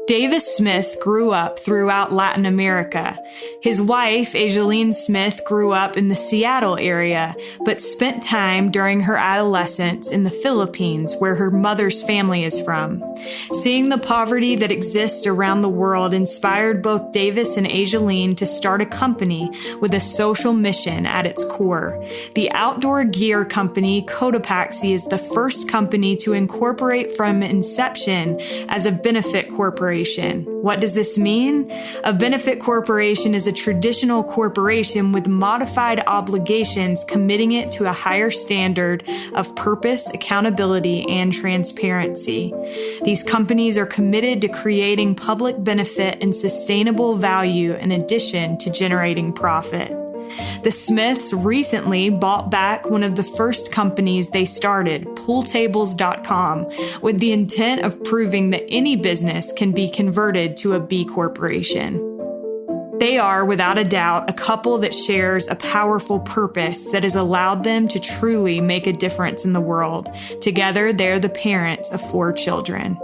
Davis Smith grew up throughout Latin America. His wife, Asialene Smith, grew up in the Seattle area, but spent time during her adolescence in the Philippines, where her mother's family is from. Seeing the poverty that exists around the world inspired both Davis and Asialene to start a company with a social mission at its core. The outdoor gear company Cotopaxi is the first company to incorporate from inception as a benefit corporation. What does this mean? A benefit corporation is a traditional corporation with modified obligations committing it to a higher standard of purpose, accountability, and transparency. These companies are committed to creating public benefit and sustainable value in addition to generating profit. The Smiths recently bought back one of the first companies they started, pooltables.com, with the intent of proving that any business can be converted to a B corporation. They are, without a doubt, a couple that shares a powerful purpose that has allowed them to truly make a difference in the world. Together, they're the parents of 4 children.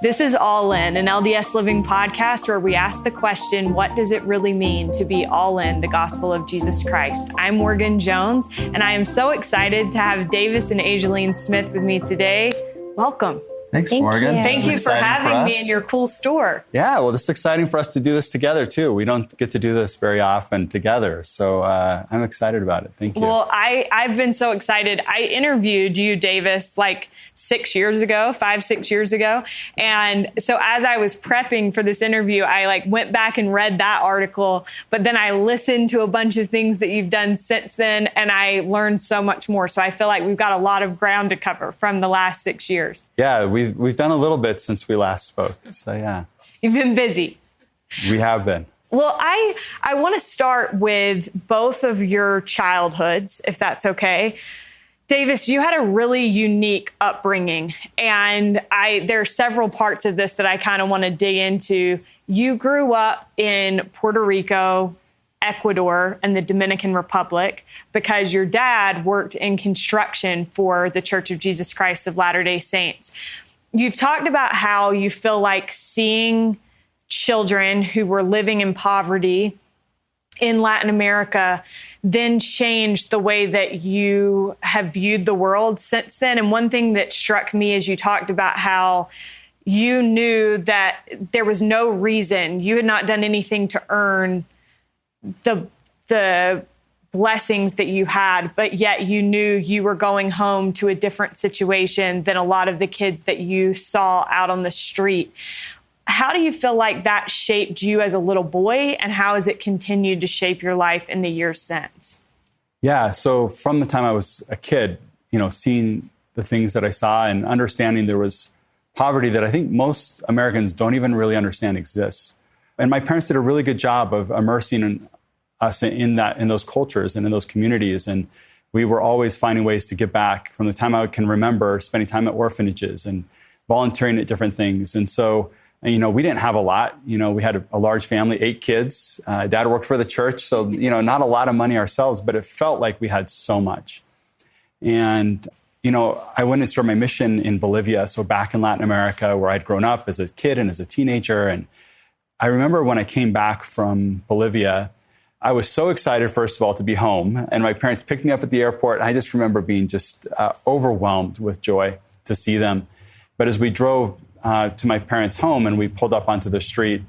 This is All In, an LDS Living podcast where we ask the question, what does it really mean to be all in the gospel of Jesus Christ? I'm Morgan Jones, and I am so excited to have Davis and Asialene Smith with me today. Welcome. Thanks, Morgan. Thank you for having me in your cool store. Yeah, well, this is exciting for us to do this together, too. We don't get to do this very often together, so I'm excited about it. Thank you. Well, I've been so excited. I interviewed you, Davis, like 6 years ago, 5-6 years ago. And so as I was prepping for this interview, I went back and read that article, but then I listened to a bunch of things that you've done since then, and I learned so much more. So I feel like we've got a lot of ground to cover from the last 6 years. Yeah, we've done a little bit since we last spoke. So, yeah. You've been busy. We have been. Well, I want to start with both of your childhoods, if that's okay. Davis, you had a really unique upbringing, and there are several parts of this that I kind of want to dig into. You grew up in Puerto Rico, Ecuador, and the Dominican Republic because your dad worked in construction for the Church of Jesus Christ of Latter-day Saints. You've talked about how you feel like seeing children who were living in poverty in Latin America then changed the way that you have viewed the world since then. And one thing that struck me is you talked about how you knew that there was no reason, you had not done anything to earn the blessings that you had, but yet you knew you were going home to a different situation than a lot of the kids that you saw out on the street. How do you feel like that shaped you as a little boy, and how has it continued to shape your life in the years since? Yeah, so from the time I was a kid, seeing the things that I saw and understanding there was poverty that I think most Americans don't even really understand exists. And my parents did a really good job of immersing us in those cultures and in those communities. And we were always finding ways to give back. From the time I can remember, spending time at orphanages and volunteering at different things. And so, we didn't have a lot. We had a large family, 8 kids. Dad worked for the church. So, not a lot of money ourselves, but it felt like we had so much. And, I went and started my mission in Bolivia. So back in Latin America, where I'd grown up as a kid and as a teenager. And I remember when I came back from Bolivia, I was so excited, first of all, to be home. And my parents picked me up at the airport. I just remember being just overwhelmed with joy to see them. But as we drove to my parents' home and we pulled up onto the street,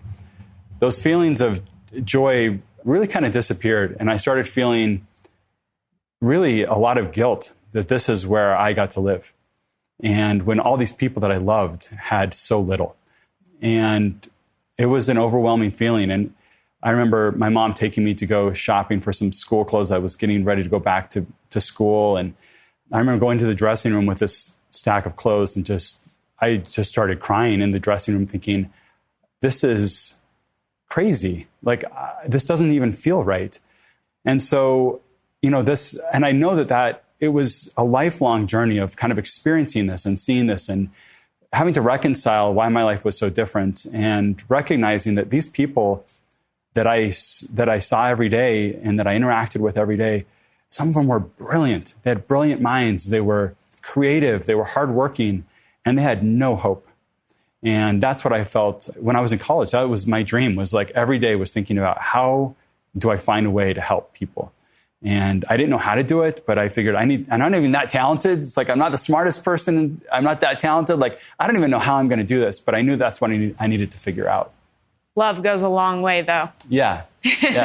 those feelings of joy really kind of disappeared. And I started feeling really a lot of guilt that this is where I got to live. And when all these people that I loved had so little. And it was an overwhelming feeling. And I remember my mom taking me to go shopping for some school clothes. I was getting ready to go back to school. And I remember going to the dressing room with this stack of clothes and I just started crying in the dressing room thinking, this is crazy. This doesn't even feel right. And so, and I know that it was a lifelong journey of kind of experiencing this and seeing this and having to reconcile why my life was so different and recognizing that these people that I saw every day and that I interacted with every day, some of them were brilliant. They had brilliant minds. They were creative. They were hardworking. and they had no hope. And that's what I felt when I was in college. That was my dream, was like every day was thinking about how do I find a way to help people? And I didn't know how to do it, but I figured I'm not even that talented. It's like, I'm not the smartest person. I'm not that talented. Like, I don't even know how I'm going to do this, but I knew that's what I needed to figure out. Love goes a long way, though. Yeah,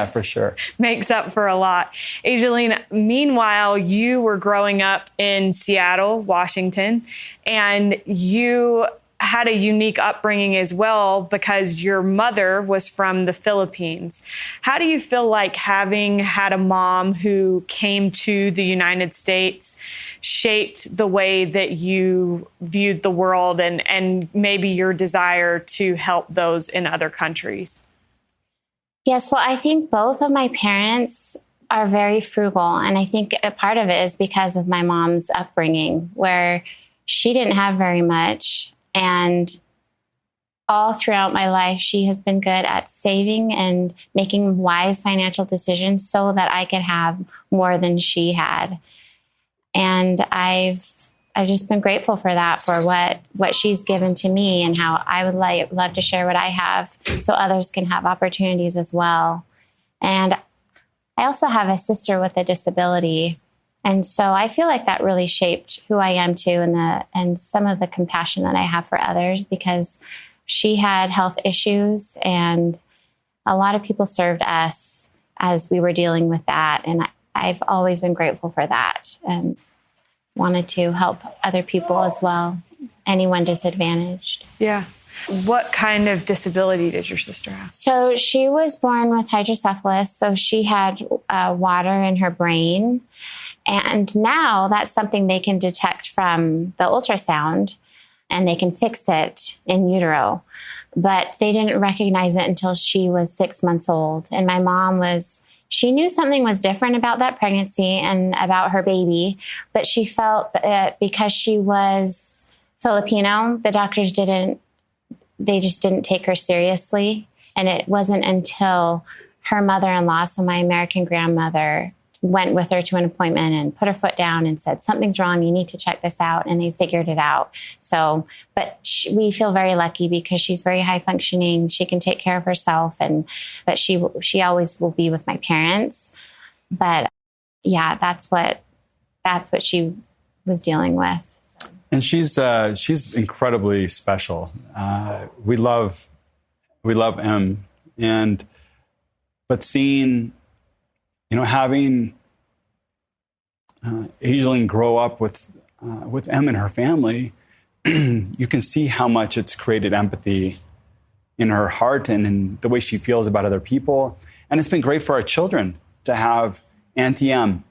for sure. Makes up for a lot. Asialene, meanwhile, you were growing up in Seattle, Washington, and you had a unique upbringing as well because your mother was from the Philippines. How do you feel like having had a mom who came to the United States shaped the way that you viewed the world and maybe your desire to help those in other countries? Yes, well, I think both of my parents are very frugal. And I think a part of it is because of my mom's upbringing, where she didn't have very much. And all throughout my life, she has been good at saving and making wise financial decisions so that I could have more than she had. And I've just been grateful for that, for what she's given to me and how I would love to share what I have so others can have opportunities as well. And I also have a sister with a disability. And so I feel like that really shaped who I am too, and some of the compassion that I have for others, because she had health issues and a lot of people served us as we were dealing with that. And I've always been grateful for that and wanted to help other people as well, anyone disadvantaged. Yeah. What kind of disability did your sister have? So she was born with hydrocephalus. So she had water in her brain. And now that's something they can detect from the ultrasound and they can fix it in utero. But they didn't recognize it until she was 6 months old. And my mom she knew something was different about that pregnancy and about her baby, but she felt that because she was Filipino, the doctors just didn't take her seriously. And it wasn't until her mother-in-law, so my American grandmother, went with her to an appointment and put her foot down and said, something's wrong, you need to check this out. And they figured it out. So, but we feel very lucky because she's very high functioning. She can take care of herself, but she always will be with my parents. But yeah, that's what she was dealing with. And she's incredibly special. We love Em, but seeing, having Asialene grow up with Em and her family, you can see how much it's created empathy in her heart and in the way she feels about other people. And it's been great for our children to have Auntie Em,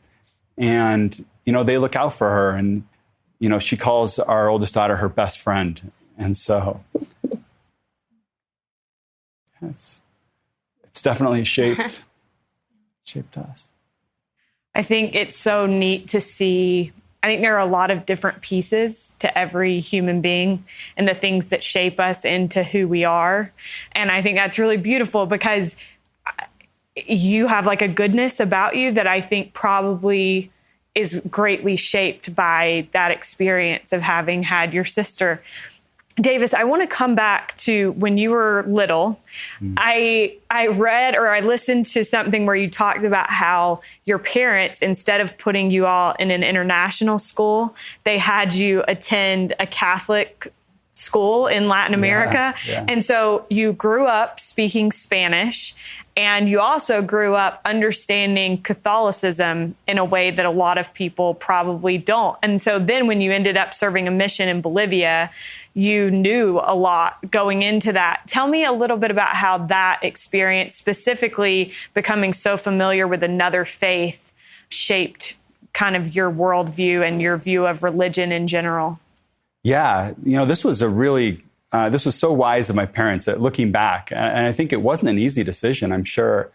and they look out for her, and she calls our oldest daughter her best friend, and so it's definitely shaped us. I think it's so neat to see. I think there are a lot of different pieces to every human being and the things that shape us into who we are. And I think that's really beautiful because you have like a goodness about you that I think probably is greatly shaped by that experience of having had your sister. Davis, I want to come back to when you were little. I read or I listened to something where you talked about how your parents, instead of putting you all in an international school, they had you attend a Catholic school in Latin America. Yeah. And so you grew up speaking Spanish, and you also grew up understanding Catholicism in a way that a lot of people probably don't. And so then when you ended up serving a mission in Bolivia, you knew a lot going into that. Tell me a little bit about how that experience, specifically becoming so familiar with another faith, shaped kind of your worldview and your view of religion in general. Yeah, this was this was so wise of my parents at looking back. And I think it wasn't an easy decision. I'm sure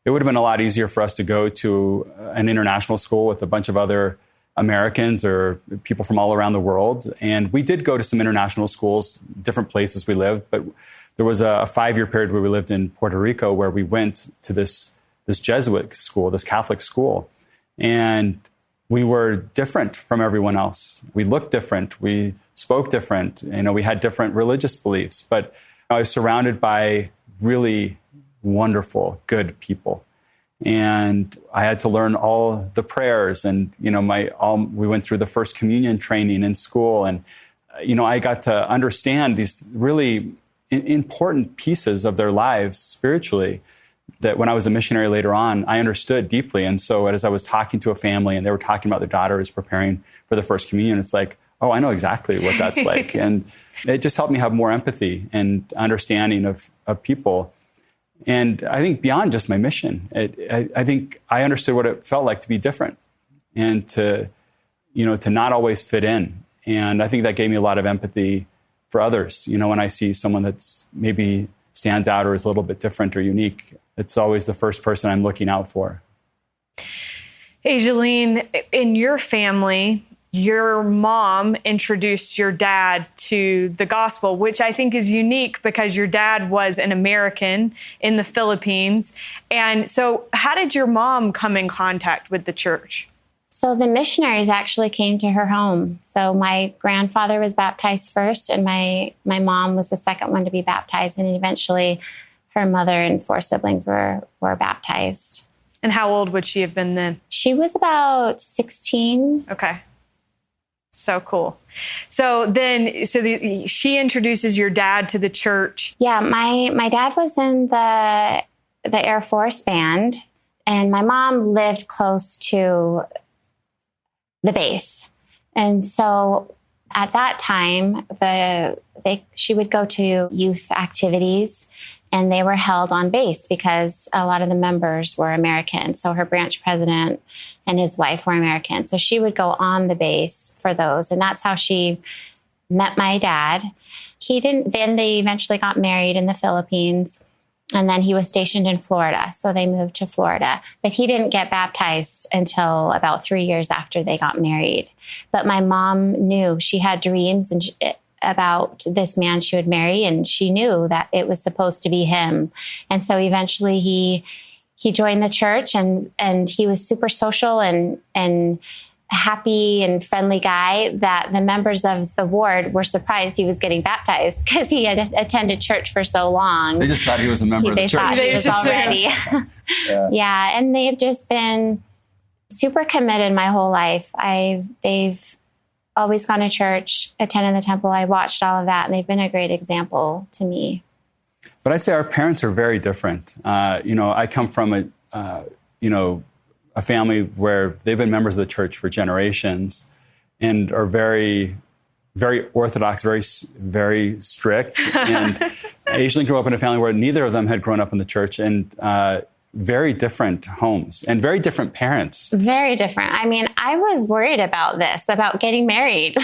it would have been a lot easier for us to go to an international school with a bunch of other Americans or people from all around the world. And we did go to some international schools, different places we lived. But there was a 5-year period where we lived in Puerto Rico where we went to this Jesuit school, this Catholic school. And we were different from everyone else. We looked different. We spoke different. We had different religious beliefs, but I was surrounded by really wonderful, good people. And I had to learn all the prayers, and we went through the first communion training in school, and I got to understand these really important pieces of their lives spiritually that when I was a missionary later on, I understood deeply. And so as I was talking to a family and they were talking about their daughters preparing for the first communion, it's like, oh, I know exactly what that's like. And it just helped me have more empathy and understanding of people. And I think beyond just my mission, I think I understood what it felt like to be different and to not always fit in. And I think that gave me a lot of empathy for others. When I see someone that's maybe stands out or is a little bit different or unique, it's always the first person I'm looking out for. Asialene, in your family, your mom introduced your dad to the gospel, which I think is unique because your dad was an American in the Philippines. And so how did your mom come in contact with the church? So the missionaries actually came to her home. So my grandfather was baptized first, and my mom was the second one to be baptized. And eventually her mother and 4 siblings were baptized. And how old would she have been then? She was about 16. Okay. So cool. So then, she introduces your dad to the church. Yeah, my dad was in the Air Force band, and my mom lived close to the base. And so at that time, she would go to youth activities, and they were held on base because a lot of the members were American. So her branch president and his wife were American. So she would go on the base for those. And that's how she met my dad. Then they eventually got married in the Philippines. And then he was stationed in Florida. So they moved to Florida. But he didn't get baptized until about 3 years after they got married. But my mom knew. She had dreams about this man she would marry, and she knew that it was supposed to be him. And so eventually he joined the church, and he was super social and happy and friendly guy that the members of the ward were surprised he was getting baptized because he had attended church for so long. They just thought he was a member of the church. They thought he was already. Yeah, and they've just been super committed my whole life. They've always gone to church, attended the temple. I watched all of that, and they've been a great example to me. But I'd say our parents are very different. I come from a family where they've been members of the church for generations and are very, very orthodox, very, very strict. And Asialene grew up in a family where neither of them had grown up in the church, and very different homes and very different parents. Very different. I mean, I was worried about getting married.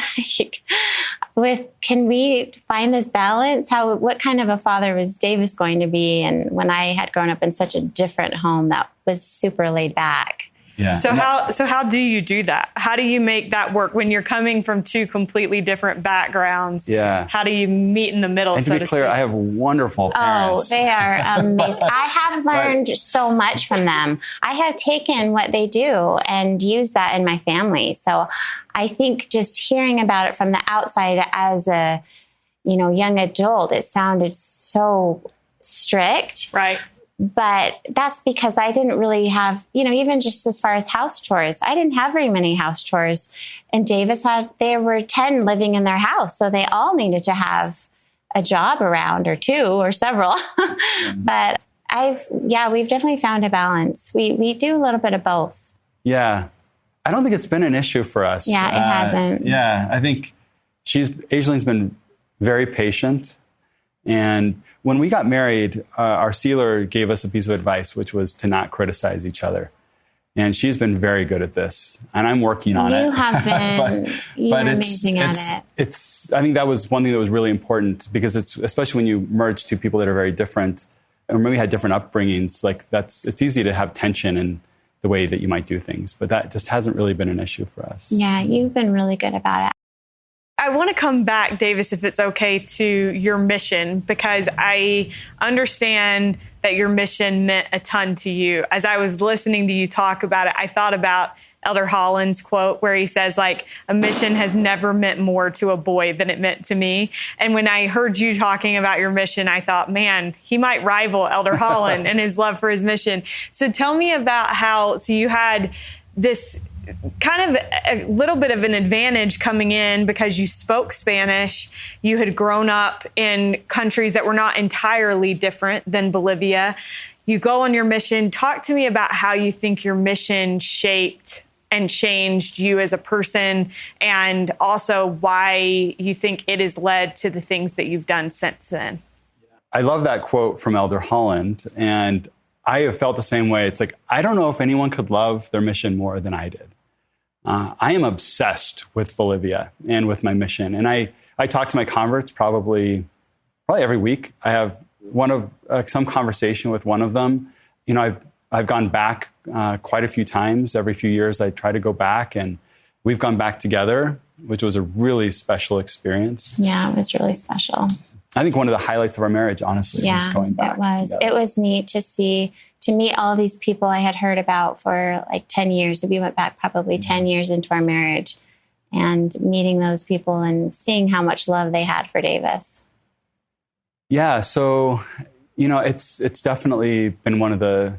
Can we find this balance? What kind of a father was Davis going to be? And when I had grown up in such a different home that was super laid back. Yeah. So how do you do that? How do you make that work when you're coming from 2 completely different backgrounds? Yeah. How do you meet in the middle? And to be clear, I have wonderful parents. Oh, they are amazing. I have learned so much from them. I have taken what they do and used that in my family. So I think just hearing about it from the outside as a young adult, it sounded so strict. Right. But that's because I didn't really have, even just as far as house chores, I didn't have very many house chores. And there were 10 living in their house. So they all needed to have a job around, or 2 or several. But we've definitely found a balance. We do a little bit of both. Yeah. I don't think it's been an issue for us. Yeah, it hasn't. Yeah. I think Asialene's been very patient. And when we got married, our sealer gave us a piece of advice, which was to not criticize each other. And she's been very good at this. And I'm working on it. You have been. You're amazing at it. I think that was one thing that was really important, because especially when you merge 2 people that are very different, or maybe had different upbringings, it's easy to have tension in the way that you might do things. But that just hasn't really been an issue for us. Yeah, you've been really good about it. I want to come back, Davis, if it's okay, to your mission, because I understand that your mission meant a ton to you. As I was listening to you talk about it, I thought about Elder Holland's quote where he says, like, a mission has never meant more to a boy than it meant to me. And when I heard you talking about your mission, I thought, man, he might rival Elder Holland and his love for his mission. So tell me about so you had this kind of a little bit of an advantage coming in because you spoke Spanish. You had grown up in countries that were not entirely different than Bolivia. You go on your mission. Talk to me about how you think your mission shaped and changed you as a person, and also why you think it has led to the things that you've done since then. I love that quote from Elder Holland, and I have felt the same way. It's like, I don't know if anyone could love their mission more than I did. I am obsessed with Bolivia and with my mission. And I talk to my converts probably every week. I have some conversation with one of them. You know, I've gone back quite a few times. Every few years, I try to go back, and we've gone back together, which was a really special experience. Yeah, it was really special. I think one of the highlights of our marriage, honestly, was going back. It was. Together. It was neat to meet all these people I had heard about for like 10 years. We went back probably 10 years into our marriage, and meeting those people and seeing how much love they had for Davis. Yeah. So, you know, it's definitely been one of the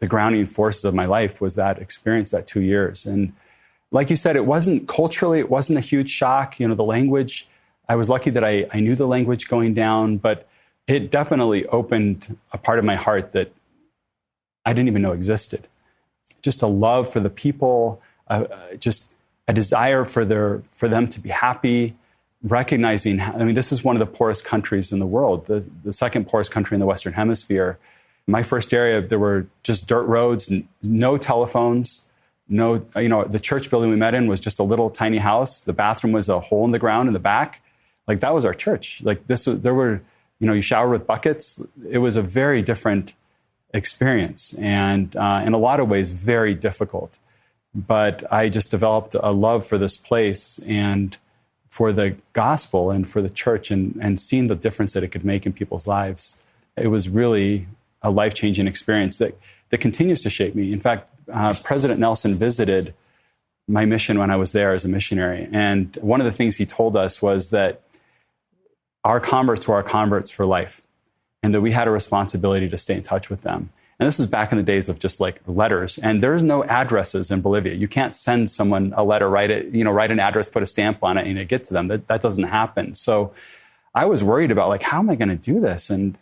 grounding forces of my life was that experience, that 2 years. And like you said, it wasn't a huge shock. You know, the language, I was lucky that I knew the language going down, but it definitely opened a part of my heart that I didn't even know existed. Just a love for the people, just a desire for them to be happy, recognizing, this is one of the poorest countries in the world, the second poorest country in the Western Hemisphere. My first area, there were just dirt roads, no telephones, the church building we met in was just a little tiny house. The bathroom was a hole in the ground in the back. Like, that was our church. Like, you shower with buckets. It was a very different experience, and in a lot of ways, very difficult. But I just developed a love for this place and for the gospel and for the church, and seeing the difference that it could make in people's lives. It was really a life-changing experience that continues to shape me. In fact, President Nelson visited my mission when I was there as a missionary. And one of the things he told us was that our converts were our converts for life, and that we had a responsibility to stay in touch with them. And this was back in the days of just like letters. And there's no addresses in Bolivia. You can't send someone a letter, write an address, put a stamp on it, and it get to them. That doesn't happen. So I was worried about, like, how am I going to do this? And,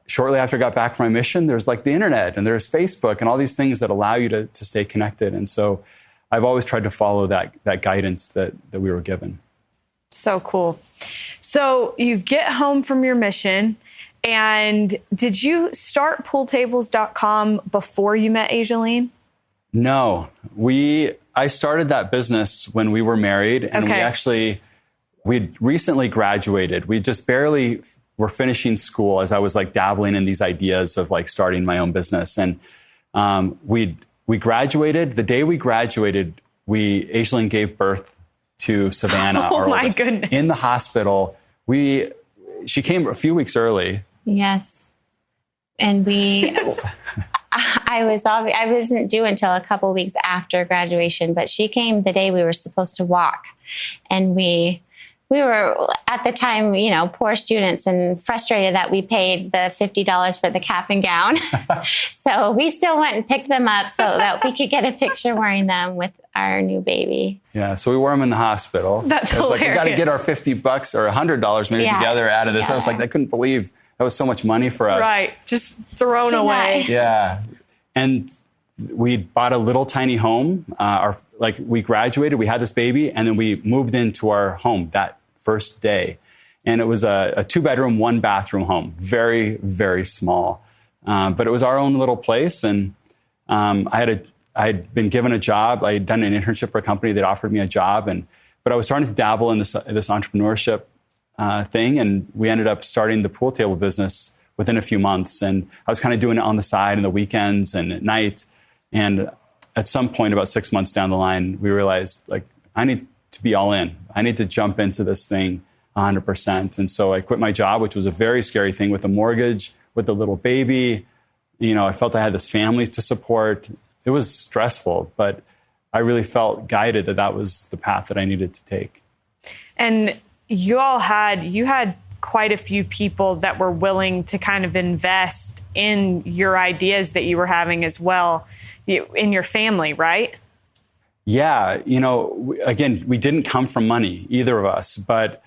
shortly after I got back from my mission, there's like the internet and there's Facebook and all these things that allow you to stay connected. And so I've always tried to follow that guidance that we were given. So cool. So you get home from your mission, and did you start pooltables.com before you met Asialene? No, I started that business when we were married, and we'd recently graduated. We just barely were finishing school as I was like dabbling in these ideas of like starting my own business. And we graduated. The day we graduated, Asialene gave birth to Savannah. Oh my goodness! In the hospital. She came a few weeks early. Yes, and I wasn't due until a couple of weeks after graduation, but she came the day we were supposed to walk, and we were at the time, poor students and frustrated that we paid the $50 for the cap and gown. So we still went and picked them up so that we could get a picture wearing them with our new baby. Yeah, so we wore them in the hospital. That's hilarious. Like, we got to get our $50 or $100 maybe together out of this. I was like, I couldn't believe that was so much money for us. Right, just thrown away. Yeah, and we bought a little tiny home. We graduated, we had this baby, and then we moved into our home that first day. And it was a 2-bedroom, 1-bathroom home. Very, very small. But it was our own little place. And I had been given a job. I had done an internship for a company that offered me a job. But I was starting to dabble in this entrepreneurship thing. And we ended up starting the pool table business within a few months. And I was kind of doing it on the side in the weekends and at night. And at some point, about 6 months down the line, we realized, like, I need to be all in. I need to jump into this thing 100%. And so I quit my job, which was a very scary thing, with a mortgage, with a little baby. I felt I had this family to support. it was stressful, but I really felt guided that that was the path that I needed to take. And you had quite a few people that were willing to kind of invest in your ideas that you were having as well in your family, right? Yeah. Again, we didn't come from money, either of us, but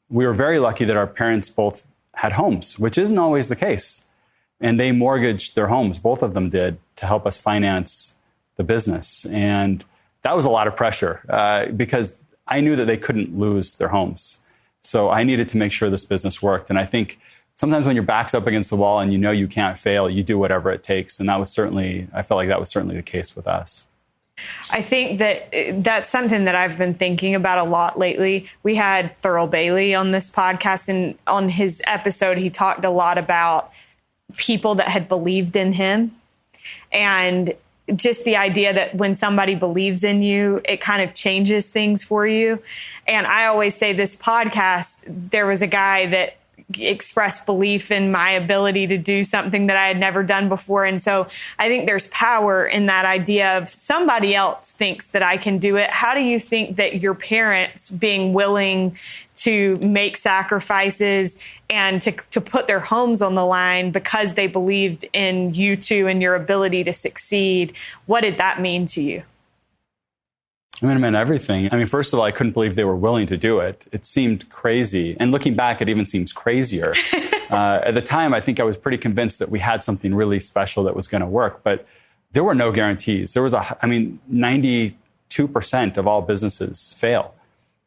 we were very lucky that our parents both had homes, which isn't always the case. And they mortgaged their homes, both of them did, to help us finance the business. And that was a lot of pressure because I knew that they couldn't lose their homes. So I needed to make sure this business worked. And I think sometimes when your back's up against the wall and you know you can't fail, you do whatever it takes. And I felt like that was certainly the case with us. I think that's something that I've been thinking about a lot lately. We had Thurl Bailey on this podcast, and on his episode, he talked a lot about people that had believed in him, and just the idea that when somebody believes in you, it kind of changes things for you. And I always say this podcast, there was a guy that expressed belief in my ability to do something that I had never done before. And so I think there's power in that idea of somebody else thinks that I can do it. How do you think that your parents being willing to make sacrifices and to put their homes on the line because they believed in you two and your ability to succeed, what did that mean to you? I mean, it meant everything. I mean, first of all, I couldn't believe they were willing to do it. It seemed crazy. And looking back, it even seems crazier. At the time, I think I was pretty convinced that we had something really special that was going to work. But there were no guarantees. 92% of all businesses fail.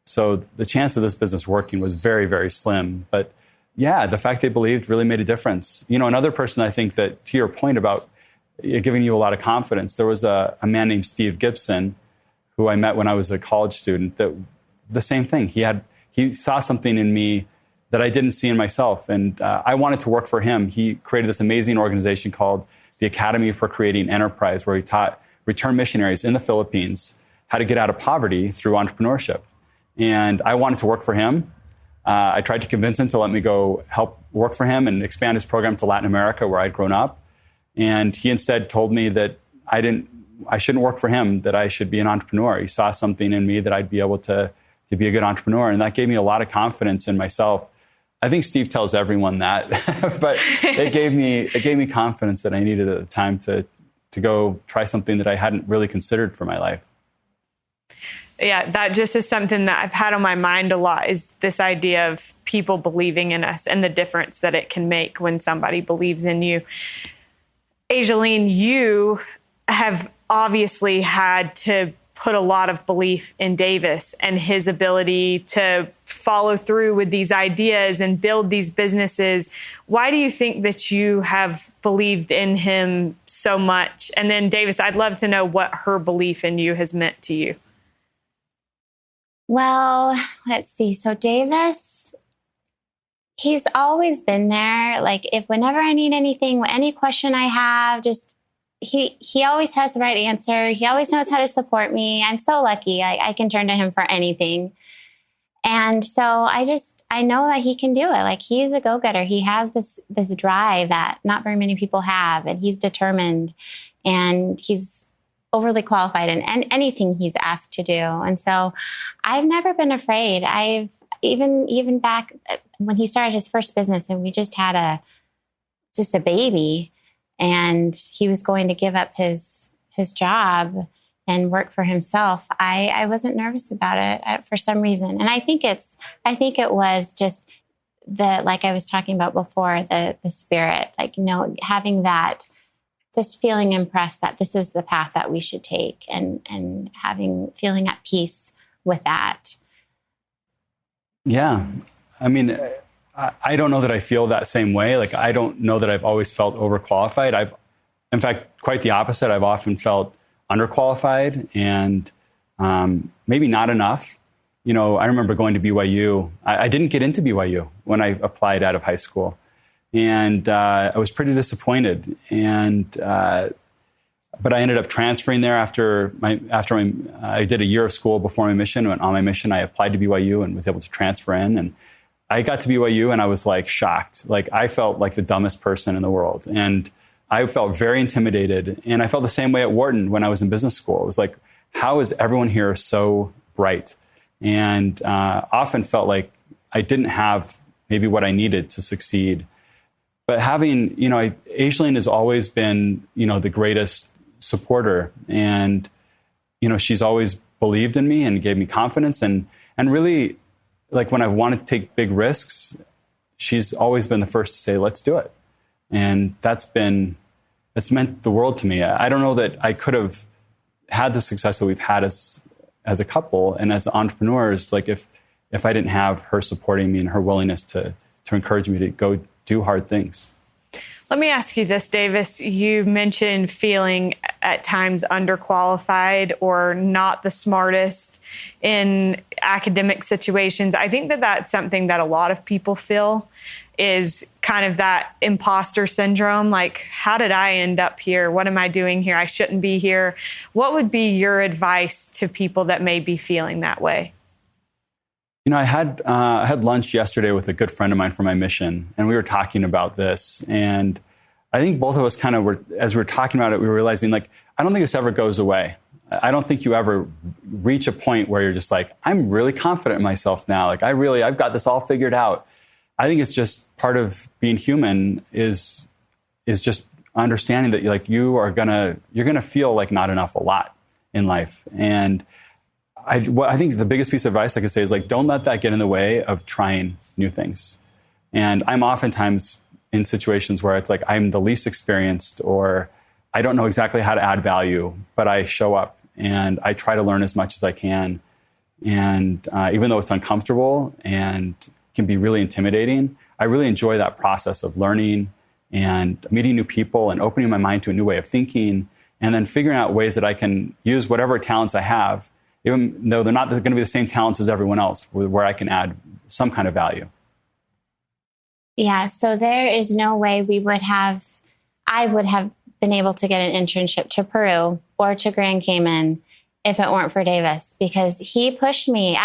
So the chance of this business working was very, very slim. But yeah, the fact they believed really made a difference. Another person I think that, to your point about giving you a lot of confidence, there was a man named Steve Gibson, who I met when I was a college student, that the same thing. He saw something in me that I didn't see in myself. And I wanted to work for him. He created this amazing organization called the Academy for Creating Enterprise, where he taught returned missionaries in the Philippines how to get out of poverty through entrepreneurship. And I wanted to work for him. I tried to convince him to let me go help work for him and expand his program to Latin America, where I'd grown up. And he instead told me that I shouldn't work for him, that I should be an entrepreneur. He saw something in me that I'd be able to be a good entrepreneur. And that gave me a lot of confidence in myself. I think Steve tells everyone that, but it gave me confidence that I needed at the time to go try something that I hadn't really considered for my life. Yeah, that just is something that I've had on my mind a lot, is this idea of people believing in us and the difference that it can make when somebody believes in you. Asialene, you have obviously had to put a lot of belief in Davis and his ability to follow through with these ideas and build these businesses. Why do you think that you have believed in him so much? And then, Davis, I'd love to know what her belief in you has meant to you. Well, let's see. So Davis, he's always been there. Like, whenever I need anything, any question I have, he always has the right answer. He always knows how to support me. I'm so lucky. I can turn to him for anything. And so I know that he can do it. Like, he's a go-getter. He has this drive that not very many people have, and he's determined, and he's overly qualified in anything he's asked to do. And so I've never been afraid. I've even back when he started his first business and we just had a baby, and he was going to give up his job and work for himself, I wasn't nervous about it for some reason. And I think it was just like I was talking about before, the spirit, having that, just feeling impressed that this is the path that we should take, and feeling at peace with that. Yeah. I mean, I don't know that I feel that same way. Like, I don't know that I've always felt overqualified. In fact, quite the opposite. I've often felt underqualified and maybe not enough. I remember going to BYU. I didn't get into BYU when I applied out of high school. And I was pretty disappointed. But I ended up transferring there after I did a year of school before my mission. And on my mission, I applied to BYU and was able to transfer in. And I got to BYU and I was shocked. I felt like the dumbest person in the world. And I felt very intimidated. And I felt the same way at Wharton when I was in business school. It was like, how is everyone here so bright? And often felt like I didn't have maybe what I needed to succeed. But having, Asialene has always been, the greatest supporter. And, she's always believed in me and gave me confidence. And really, like when I've wanted to take big risks, she's always been the first to say, let's do it. And that's meant the world to me. I don't know that I could have had the success that we've had as a couple and as entrepreneurs, like if I didn't have her supporting me and her willingness to encourage me to go do hard things. Let me ask you this, Davis. You mentioned feeling at times underqualified or not the smartest in academic situations. I think that that's something that a lot of people feel, is kind of that imposter syndrome. Like, how did I end up here? What am I doing here? I shouldn't be here. What would be your advice to people that may be feeling that way? I had lunch yesterday with a good friend of mine from my mission, and we were talking about this. And I think both of us kind of were, as we were talking about it, we were realizing, like, I don't think this ever goes away. I don't think you ever reach a point where you're just like, I'm really confident in myself now. Like, I've got this all figured out. I think it's just part of being human is just understanding that you're gonna feel like not enough a lot in life. And I think the biggest piece of advice I could say is, like, don't let that get in the way of trying new things. And I'm oftentimes in situations where it's like I'm the least experienced, or I don't know exactly how to add value, but I show up and I try to learn as much as I can. And even though it's uncomfortable and can be really intimidating, I really enjoy that process of learning and meeting new people and opening my mind to a new way of thinking, and then figuring out ways that I can use whatever talents I have, even though they're not going to be the same talents as everyone else, where I can add some kind of value. Yeah, so there is no way I would have been able to get an internship to Peru or to Grand Cayman if it weren't for Davis, because he pushed me.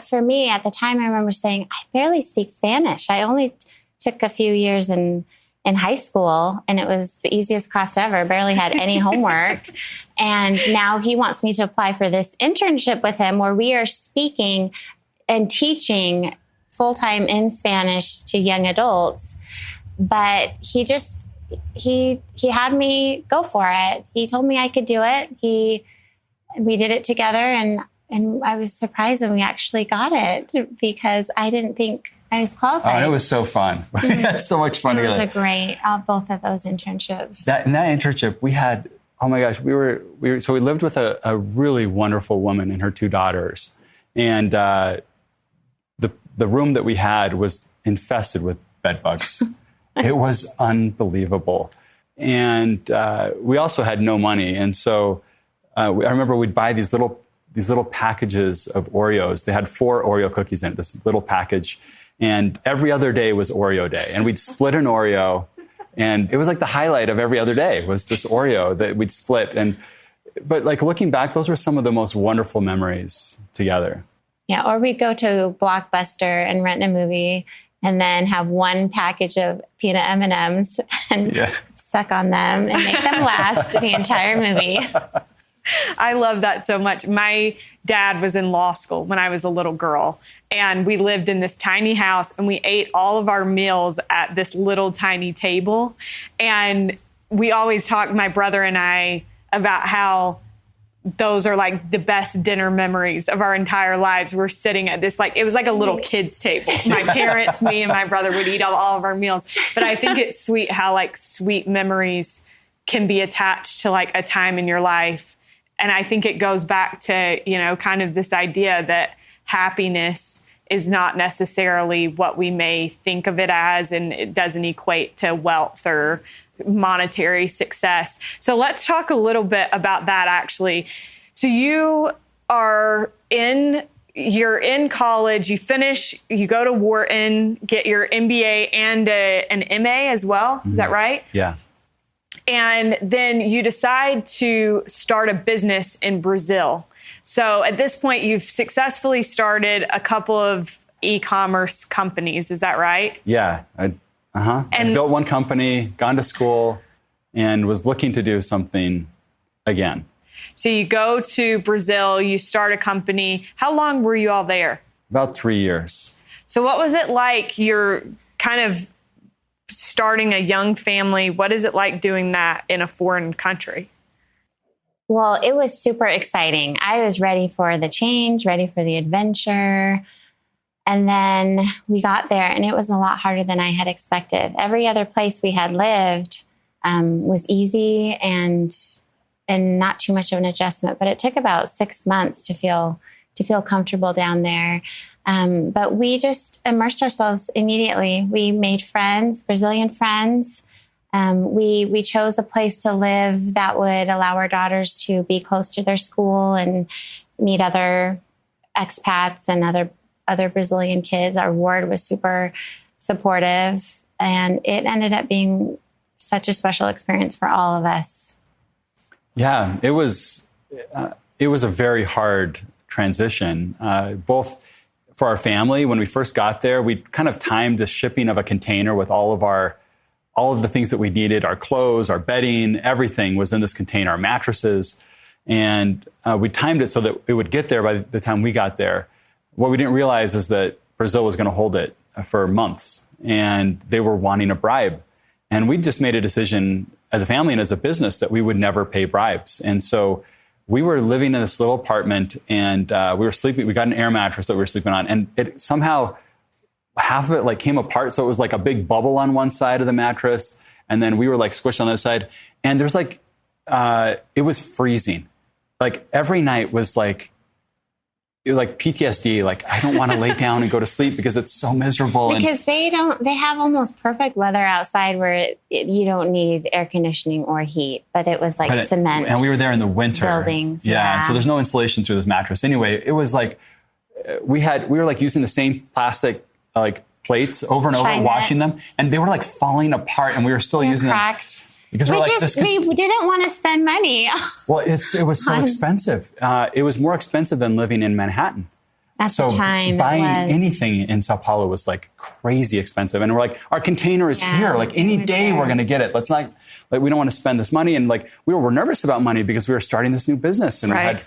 For me, at the time, I remember saying, I barely speak Spanish. I only took a few years in high school, and it was the easiest class ever. Barely had any homework. And now he wants me to apply for this internship with him where we are speaking and teaching full-time in Spanish to young adults. But he had me go for it. He told me I could do it. We did it together, and I was surprised when we actually got it, because I didn't think I was qualified. Oh, it was so fun. We had so much fun together. It was great, both of those internships. That internship, we had, oh my gosh, so we lived with a really wonderful woman and her two daughters. And the room that we had was infested with bed bugs. It was unbelievable. And we also had no money. And so I remember we'd buy these little packages of Oreos. They had 4 Oreo cookies in it, this little package. And every other day was Oreo day. And we'd split an Oreo. And it was like the highlight of every other day was this Oreo that we'd split. But like looking back, those were some of the most wonderful memories together. Yeah, or we'd go to Blockbuster and rent a movie and then have one package of peanut M&Ms and suck on them and make them last the entire movie. I love that so much. My dad was in law school when I was a little girl, and we lived in this tiny house, and we ate all of our meals at this little tiny table. And we always talked, my brother and I, about how those are like the best dinner memories of our entire lives. We're sitting at this, like, it was like a little kid's table. My parents, me, and my brother would eat all of our meals. But I think it's sweet how like sweet memories can be attached to like a time in your life. And I think it goes back to, kind of this idea that happiness is not necessarily what we may think of it as, and it doesn't equate to wealth or monetary success. So let's talk a little bit about that, actually. So you're in college, you finish, you go to Wharton, get your MBA and an MA as well. Mm-hmm. Is that right? Yeah. And then you decide to start a business in Brazil. So at this point, you've successfully started a couple of e-commerce companies. Is that right? Yeah. I built one company, gone to school, and was looking to do something again. So you go to Brazil, you start a company. How long were you all there? About 3 years. So what was it like? You're kind of starting a young family. What is it like doing that in a foreign country? Well, it was super exciting. I was ready for the change, ready for the adventure. And then we got there and it was a lot harder than I had expected. Every other place we had lived was easy and not too much of an adjustment, but it took about 6 months to feel comfortable down there. But we just immersed ourselves immediately. We made friends, Brazilian friends. We chose a place to live that would allow our daughters to be close to their school and meet other expats and other Brazilian kids. Our ward was super supportive, and it ended up being such a special experience for all of us. Yeah, it was a very hard transition, both for our family. When we first got there, we kind of timed the shipping of a container with all of the things that we needed, our clothes, our bedding, everything was in this container, our mattresses. And we timed it so that it would get there by the time we got there. What we didn't realize is that Brazil was going to hold it for months, and they were wanting a bribe. And we just made a decision as a family and as a business that we would never pay bribes. And so we were living in this little apartment, and we were sleeping. We got an air mattress that we were sleeping on, and it somehow half of it came apart. So it was like a big bubble on one side of the mattress, and then we were squished on the other side. And there's it was freezing. Every night was it was like PTSD. I don't want to lay down and go to sleep because it's so miserable. Because they have almost perfect weather outside where you don't need air conditioning or heat, but it was cement. And we were there in the winter. Buildings. Yeah. So there's no insulation through this mattress. Anyway, it was we were using the same plastic plates over and over, washing them, and they were falling apart, and we were still using cracked. them. Because we didn't want to spend money. Well, it was so expensive. It was more expensive than living in Manhattan. At the time, buying anything in Sao Paulo was crazy expensive. And we're our container is here. Any day we're going to get it. Let's not, we don't want to spend this money. And we were nervous about money because we were starting this new business. And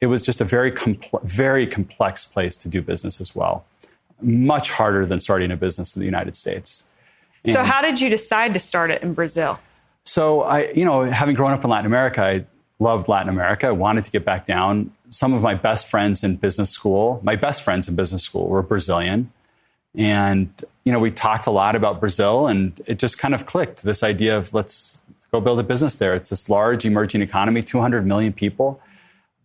it was just a very complex place to do business as well. Much harder than starting a business in the United States. So how did you decide to start it in Brazil? So having grown up in Latin America, I loved Latin America. I wanted to get back down. Some of my best friends in business school were Brazilian. And, we talked a lot about Brazil, and it just kind of clicked, this idea of let's go build a business there. It's this large emerging economy, 200 million people.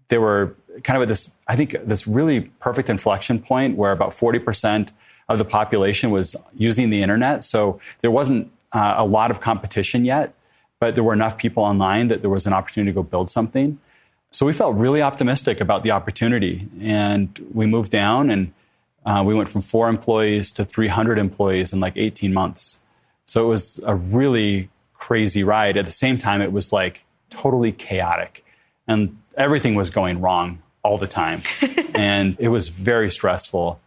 They were kind of at this really perfect inflection point where about 40% of the population was using the internet. So there wasn't a lot of competition yet, but there were enough people online that there was an opportunity to go build something. So we felt really optimistic about the opportunity. And we moved down, and we went from 4 employees to 300 employees in 18 months. So it was a really crazy ride. At the same time, it was totally chaotic, and everything was going wrong all the time. And it was very stressful.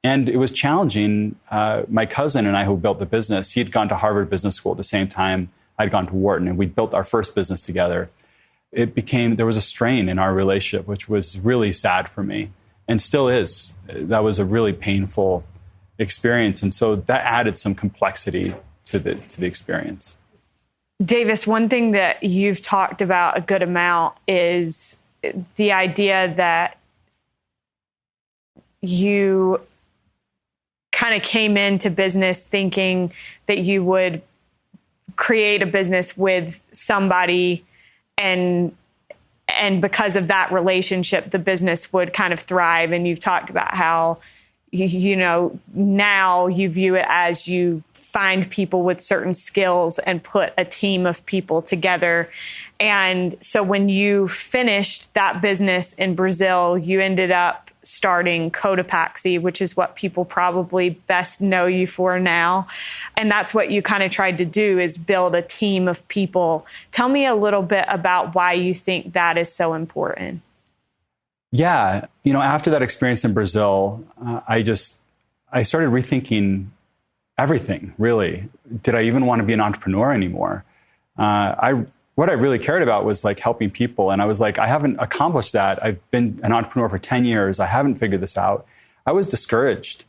And it was challenging. My cousin and I, who built the business, he had gone to Harvard Business School at the same time I'd gone to Wharton, and we built our first business together. There was a strain in our relationship, which was really sad for me, and still is. That was a really painful experience. And so that added some complexity to the experience. Davis, one thing that you've talked about a good amount is the idea that you kind of came into business thinking that you would create a business with somebody, and because of that relationship, the business would kind of thrive. And you've talked about how, now you view it as you find people with certain skills and put a team of people together. And so when you finished that business in Brazil, you ended up starting Cotopaxi, which is what people probably best know you for now. And that's what you kind of tried to do, is build a team of people. Tell me a little bit about why you think that is so important. Yeah. After that experience in Brazil, I started rethinking everything, really. Did I even want to be an entrepreneur anymore? What I really cared about was like helping people. And I was like, I haven't accomplished that. I've been an entrepreneur for 10 years. I haven't figured this out. I was discouraged.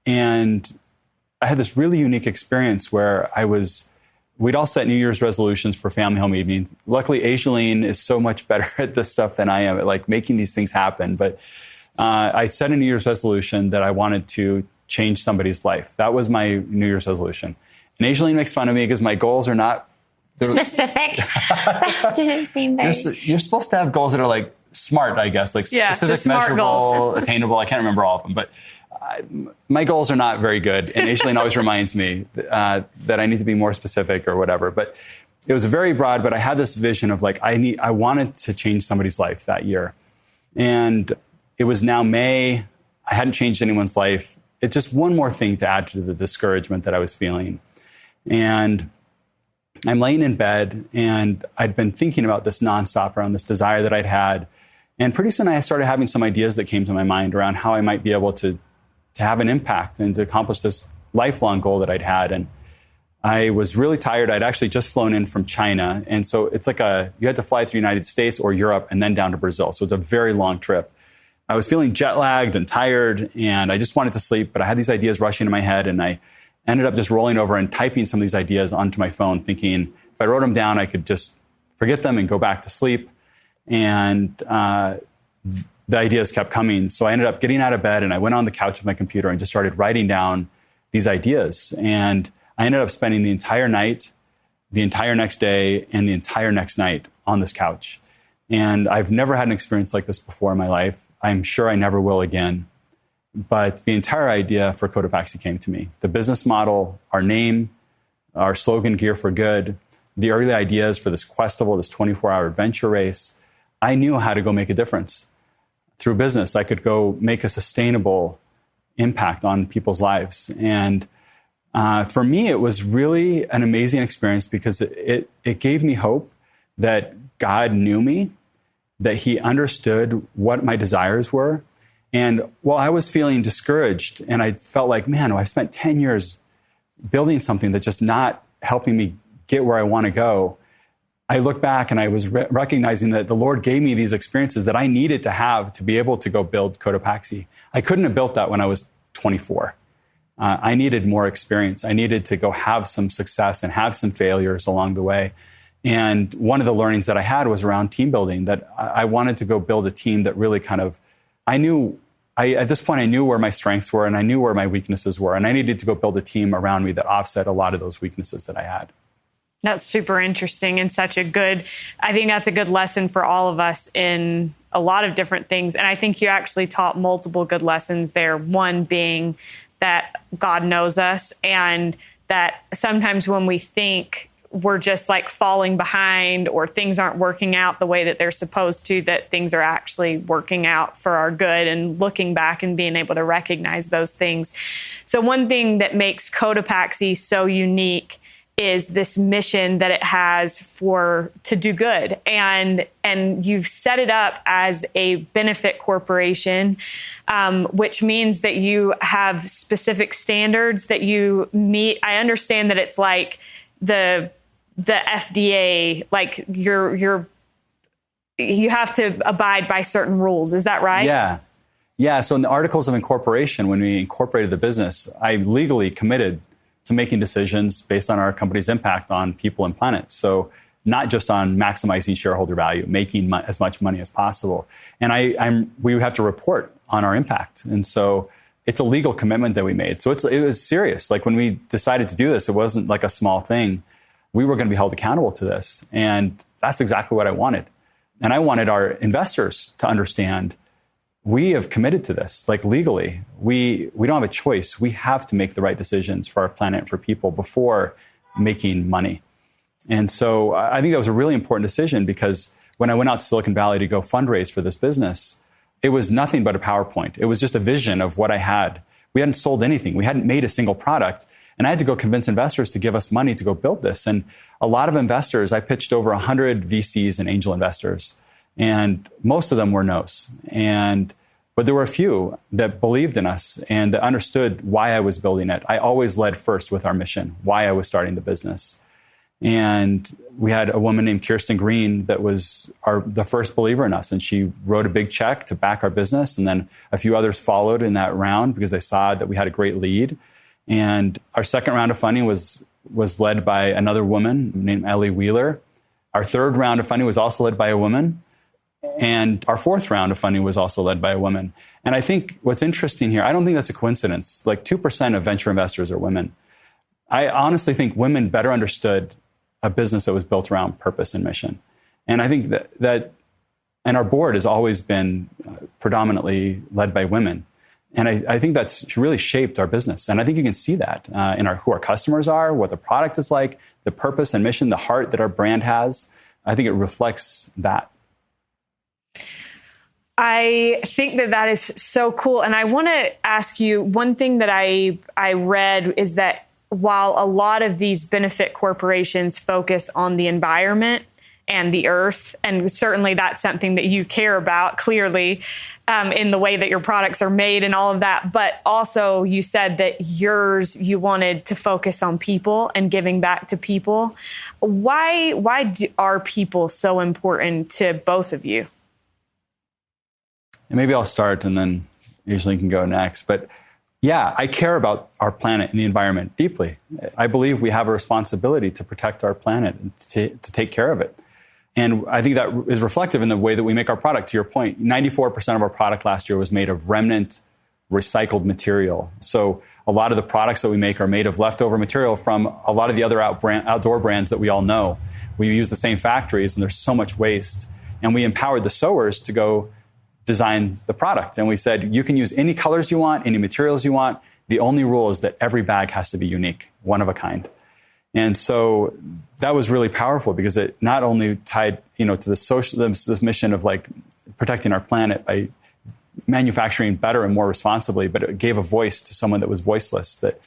And I had this really unique experience where we'd all set New Year's resolutions for family home evening. Luckily, Asialene is so much better at this stuff than I am at like making these things happen. But I set a New Year's resolution that I wanted to change somebody's life. That was my New Year's resolution. And Asialene makes fun of me because my goals are not specific. That didn't seem very... You're supposed to have goals that are like smart, I guess, like specific, measurable, attainable. I can't remember all of them, but my goals are not very good. And Asialene always reminds me that I need to be more specific or whatever. But it was very broad, but I had this vision of like, I wanted to change somebody's life that year. And it was now May. I hadn't changed anyone's life. It's just one more thing to add to the discouragement that I was feeling. And I'm laying in bed, and I'd been thinking about this nonstop around this desire that I'd had. And pretty soon I started having some ideas that came to my mind around how I might be able to have an impact and to accomplish this lifelong goal that I'd had. And I was really tired. I'd actually just flown in from China. And so it's like you had to fly through the United States or Europe and then down to Brazil. So it's a very long trip. I was feeling jet lagged and tired, and I just wanted to sleep, but I had these ideas rushing in my head, and I ended up just rolling over and typing some of these ideas onto my phone, thinking if I wrote them down, I could just forget them and go back to sleep. And the ideas kept coming. So I ended up getting out of bed, and I went on the couch with my computer and just started writing down these ideas. And I ended up spending the entire night, the entire next day, and the entire next night on this couch. And I've never had an experience like this before in my life. I'm sure I never will again. But the entire idea for Cotopaxi came to me. The business model, our name, our slogan, Gear for Good, the early ideas for this Questival, this 24-hour adventure race. I knew how to go make a difference. Through business, I could go make a sustainable impact on people's lives. And for me, it was really an amazing experience because it gave me hope that God knew me, that he understood what my desires were. And while I was feeling discouraged and I felt like, man, I've spent 10 years building something that's just not helping me get where I want to go, I look back and I was recognizing that the Lord gave me these experiences that I needed to have to be able to go build Cotopaxi. I couldn't have built that when I was 24. I needed more experience. I needed to go have some success and have some failures along the way. And one of the learnings that I had was around team building, that I wanted to go build a team that really kind of, at this point, I knew where my strengths were and I knew where my weaknesses were. And I needed to go build a team around me that offset a lot of those weaknesses that I had. That's super interesting and I think that's a good lesson for all of us in a lot of different things. And I think you actually taught multiple good lessons there. One being that God knows us, and that sometimes when we think we're just like falling behind or things aren't working out the way that they're supposed to, that things are actually working out for our good, and looking back and being able to recognize those things. So one thing that makes Cotopaxi so unique is this mission that it has to do good. And you've set it up as a benefit corporation, which means that you have specific standards that you meet. I understand that it's like the FDA, like you have to abide by certain rules. Is that right? Yeah. So in the Articles of Incorporation, when we incorporated the business, I legally committed to making decisions based on our company's impact on people and planet. So not just on maximizing shareholder value, making as much money as possible. And we have to report on our impact. And so it's a legal commitment that we made. So it was serious. Like when we decided to do this, it wasn't like a small thing. We were going to be held accountable to this. And that's exactly what I wanted. And I wanted our investors to understand we have committed to this, like legally. We don't have a choice. We have to make the right decisions for our planet and for people before making money. And so I think that was a really important decision, because when I went out to Silicon Valley to go fundraise for this business, it was nothing but a PowerPoint. It was just a vision of what I had. We hadn't sold anything. We hadn't made a single product. And I had to go convince investors to give us money to go build this. And a lot of investors, I pitched over 100 VCs and angel investors. And most of them were no's. But there were a few that believed in us and that understood why I was building it. I always led first with our mission, why I was starting the business. And we had a woman named Kirsten Green that was the first believer in us. And she wrote a big check to back our business. And then a few others followed in that round because they saw that we had a great lead. And our second round of funding was led by another woman named Ellie Wheeler. Our third round of funding was also led by a woman. And our fourth round of funding was also led by a woman. And I think what's interesting here, I don't think that's a coincidence. Like 2% of venture investors are women. I honestly think women better understood a business that was built around purpose and mission. And I think that and our board has always been predominantly led by women. And I think that's really shaped our business. And I think you can see that in who our customers are, what the product is like, the purpose and mission, the heart that our brand has. I think it reflects that. I think that is so cool. And I want to ask you, one thing that I read is that while a lot of these benefit corporations focus on the environment and the earth, and certainly that's something that you care about clearly in the way that your products are made and all of that, but also you said that you wanted to focus on people and giving back to people. Why are people so important to both of you? And maybe I'll start and then Asialene can go next. But yeah, I care about our planet and the environment deeply. I believe we have a responsibility to protect our planet and to take care of it. And I think that is reflective in the way that we make our product. To your point, 94% of our product last year was made of remnant recycled material. So a lot of the products that we make are made of leftover material from a lot of the other outdoor brands that we all know. We use the same factories and there's so much waste. And we empowered the sewers to go design the product. And we said, you can use any colors you want, any materials you want. The only rule is that every bag has to be unique, one of a kind. And so that was really powerful because it not only tied, to this mission of like protecting our planet by manufacturing better and more responsibly, but it gave a voice to someone that was voiceless, that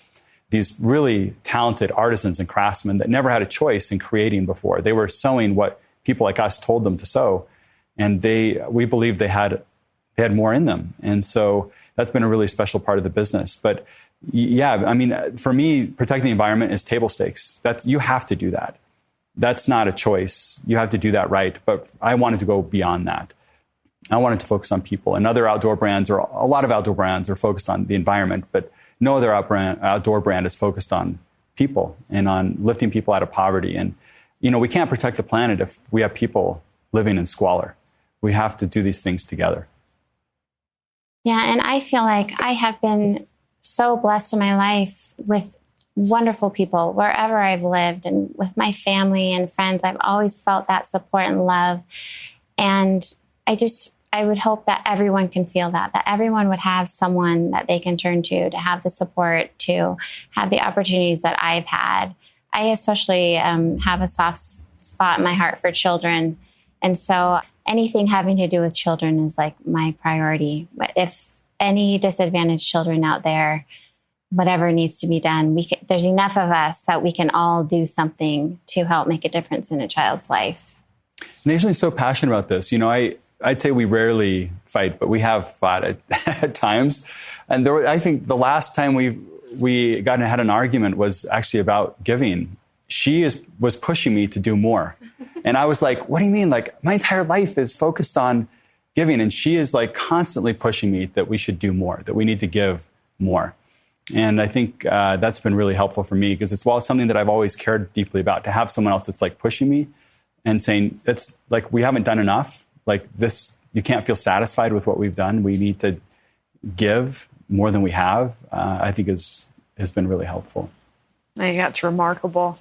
these really talented artisans and craftsmen that never had a choice in creating before. They were sewing what people like us told them to sew. And we believe they had more in them. And so that's been a really special part of the business. But yeah, I mean, for me, protecting the environment is table stakes. You have to do that. That's not a choice. You have to do that right. But I wanted to go beyond that. I wanted to focus on people. And other outdoor brands, or a lot of outdoor brands, are focused on the environment. But no other outdoor brand is focused on people and on lifting people out of poverty. And, we can't protect the planet if we have people living in squalor. We have to do these things together. Yeah, and I feel like I have been so blessed in my life with wonderful people wherever I've lived, and with my family and friends. I've always felt that support and love. And I would hope that everyone can feel that everyone would have someone that they can turn to have the support, to have the opportunities that I've had. I especially have a soft spot in my heart for children. And so anything having to do with children is like my priority. But if any disadvantaged children out there, whatever needs to be done, there's enough of us that we can all do something to help make a difference in a child's life. And Asialene's so passionate about this. I'd say we rarely fight, but we have fought at times. And I think the last time we had an argument was actually about giving. She was pushing me to do more. And I was like, what do you mean? Like, my entire life is focused on giving. And she is like constantly pushing me that we should do more, that we need to give more. And I think that's been really helpful for me because it's something that I've always cared deeply about, to have someone else that's like pushing me and saying, it's like, we haven't done enough. Like this, you can't feel satisfied with what we've done. We need to give more than we have, I think has been really helpful. I think that's remarkable.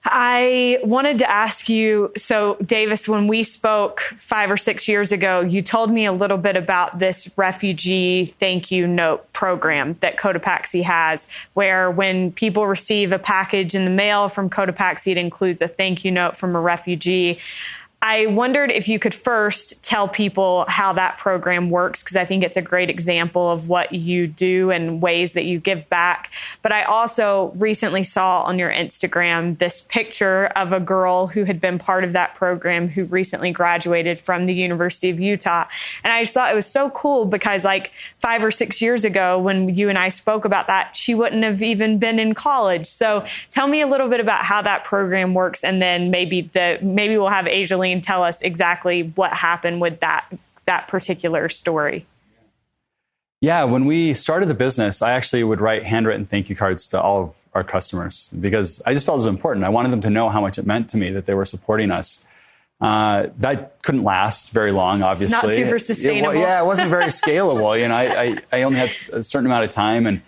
I wanted to ask you, so Davis, when we spoke 5 or 6 years ago, you told me a little bit about this refugee thank you note program that Cotopaxi has, where when people receive a package in the mail from Cotopaxi, it includes a thank you note from a refugee. I wondered if you could first tell people how that program works, because I think it's a great example of what you do and ways that you give back. But I also recently saw on your Instagram this picture of a girl who had been part of that program who recently graduated from the University of Utah. And I just thought it was so cool because like 5 or 6 years ago when you and I spoke about that, she wouldn't have even been in college. So tell me a little bit about how that program works, and then maybe we'll have Asialene tell us exactly what happened with that particular story. Yeah, when we started the business, I actually would write handwritten thank you cards to all of our customers because I just felt it was important. I wanted them to know how much it meant to me that they were supporting us. That couldn't last very long, obviously. Not super sustainable. It wasn't very scalable. I only had a certain amount of time, and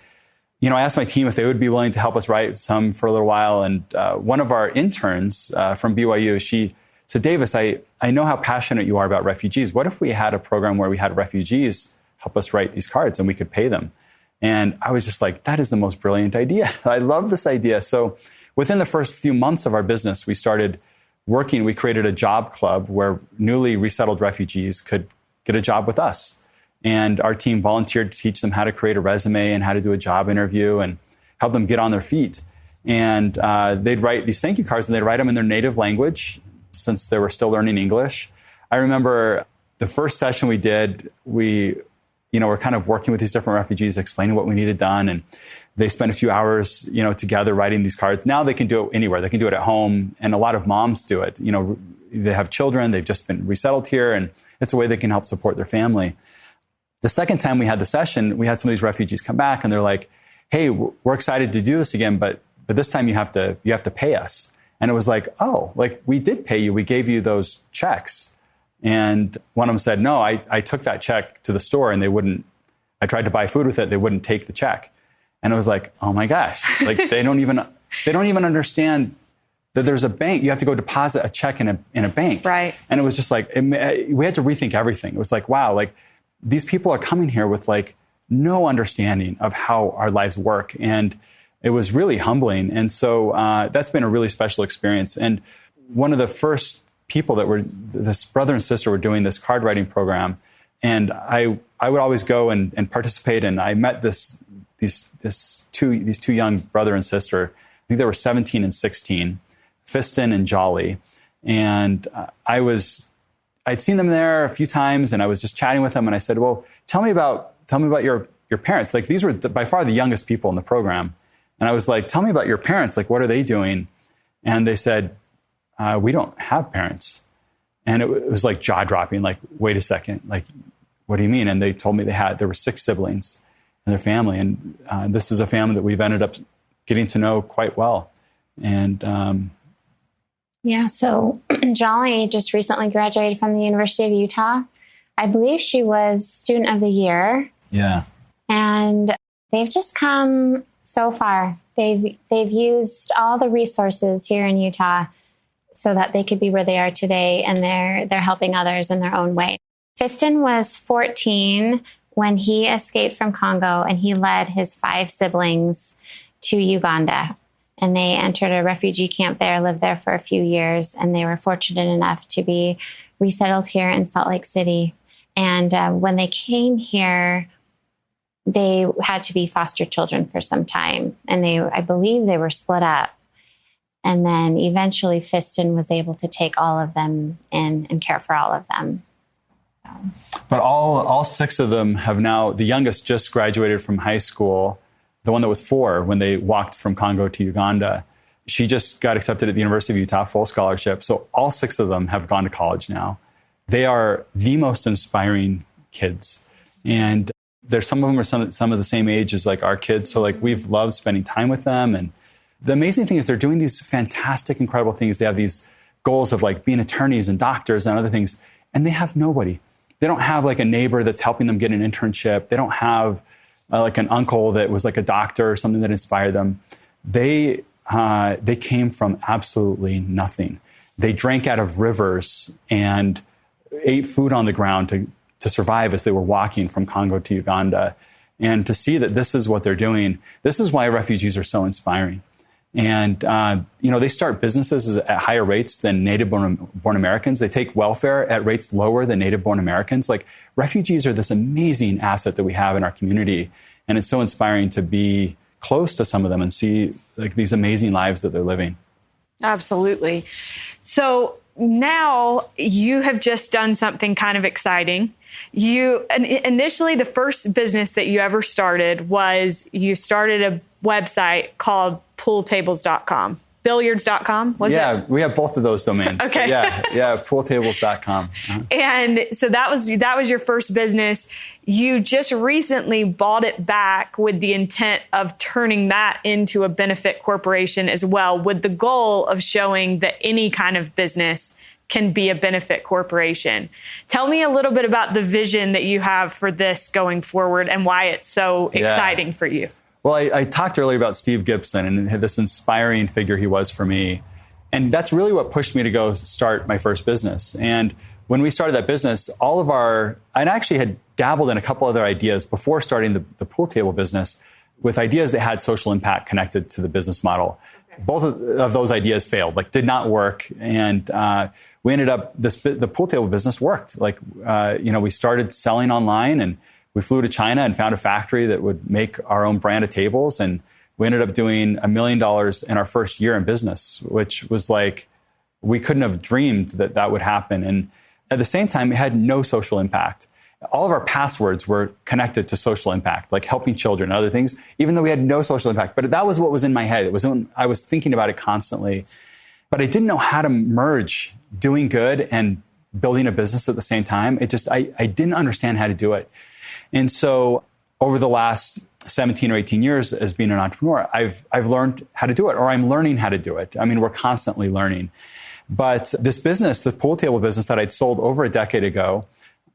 I asked my team if they would be willing to help us write some for a little while. And one of our interns from BYU, she said, Davis, I know how passionate you are about refugees. What if we had a program where we had refugees help us write these cards and we could pay them? And I was just like, that is the most brilliant idea. I love this idea. So within the first few months of our business, we started working. We created a job club where newly resettled refugees could get a job with us. And our team volunteered to teach them how to create a resume and how to do a job interview and help them get on their feet. And they'd write these thank you cards, and they'd write them in their native language since they were still learning English. I remember the first session we did, we were kind of working with these different refugees, explaining what we needed done. And they spent a few hours, together writing these cards. Now they can do it anywhere. They can do it at home. And a lot of moms do it. They have children. They've just been resettled here. And it's a way they can help support their family. The second time we had the session, we had some of these refugees come back and they're like, hey, we're excited to do this again, but this time you have to pay us. And it was like, oh, like we did pay you. We gave you those checks. And one of them said, no, I took that check to the store and I tried to buy food with it. They wouldn't take the check. And it was like, oh my gosh, like they don't even understand that there's a bank. You have to go deposit a check in a bank. Right. And it was just like, we had to rethink everything. It was like, wow, like these people are coming here with like no understanding of how our lives work. And it was really humbling. And so that's been a really special experience. And one of the first people this brother and sister were doing this card writing program. And I would always go and participate. And I met these two young brother and sister. I think they were 17 and 16, Fiston and Jolly. And I'd seen them there a few times, and I was just chatting with them. And I said, well, tell me about your parents. Like these were by far the youngest people in the program. And I was like, tell me about your parents. Like, what are they doing? And they said, we don't have parents. And it was like jaw dropping, like, wait a second, like, what do you mean? And they told me there were 6 siblings in their family. And this is a family that we've ended up getting to know quite well. And yeah, so Jolly just recently graduated from the University of Utah. I believe she was Student of the Year. Yeah. And they've just come so far. They've used all the resources here in Utah so that they could be where they are today, and they're helping others in their own way. Fiston was 14 when he escaped from Congo, and he led his 5 siblings to Uganda. And they entered a refugee camp there, lived there for a few years, and they were fortunate enough to be resettled here in Salt Lake City. And when they came here, they had to be foster children for some time. And I believe they were split up. And then eventually Fiston was able to take all of them in and care for all of them. But all 6 of them have now, the youngest just graduated from high school. The one that was 4 when they walked from Congo to Uganda, she just got accepted at the University of Utah, full scholarship. So all 6 of them have gone to college now. They are the most inspiring kids. And some of them are some of the same age as like our kids. So like we've loved spending time with them. And the amazing thing is they're doing these fantastic, incredible things. They have these goals of like being attorneys and doctors and other things. And they have nobody. They don't have like a neighbor that's helping them get an internship. They don't have like an uncle that was like a doctor or something that inspired them. They came from absolutely nothing. They drank out of rivers and ate food on the ground to survive as they were walking from Congo to Uganda. And to see that this is what they're doing, this is why refugees are so inspiring. And, they start businesses at higher rates than native-born Americans. They take welfare at rates lower than native-born Americans. Like, refugees are this amazing asset that we have in our community. And it's so inspiring to be close to some of them and see like these amazing lives that they're living. Absolutely. So now you have just done something kind of exciting. You initially, the first business that you ever started was you started a website called pooltables.com. Billiards.com, was it? Yeah, we have both of those domains. Okay. Yeah, pooltables.com. Uh-huh. And so that was your first business. You just recently bought it back with the intent of turning that into a benefit corporation as well, with the goal of showing that any kind of business can be a benefit corporation. Tell me a little bit about the vision that you have for this going forward and why it's so exciting for you. Well, I talked earlier about Steve Gibson and this inspiring figure he was for me. And that's really what pushed me to go start my first business. And when we started that business, I actually had dabbled in a couple other ideas before starting the pool table business with ideas that had social impact connected to the business model. Okay. Both of those ideas failed, did not work. And we ended up, the pool table business worked. We started selling online, and we flew to China and found a factory that would make our own brand of tables. And we ended up doing $1 million in our first year in business, which was we couldn't have dreamed that would happen. And at the same time, it had no social impact. All of our passwords were connected to social impact, like helping children and other things, even though we had no social impact. But that was what was in my head. I was thinking about it constantly, but I didn't know how to merge doing good and building a business at the same time. I didn't understand how to do it. And so over the last 17 or 18 years as being an entrepreneur, I've learned how to do it, or I'm learning how to do it. I mean, we're constantly learning. But this business, the pool table business that I'd sold over a decade ago,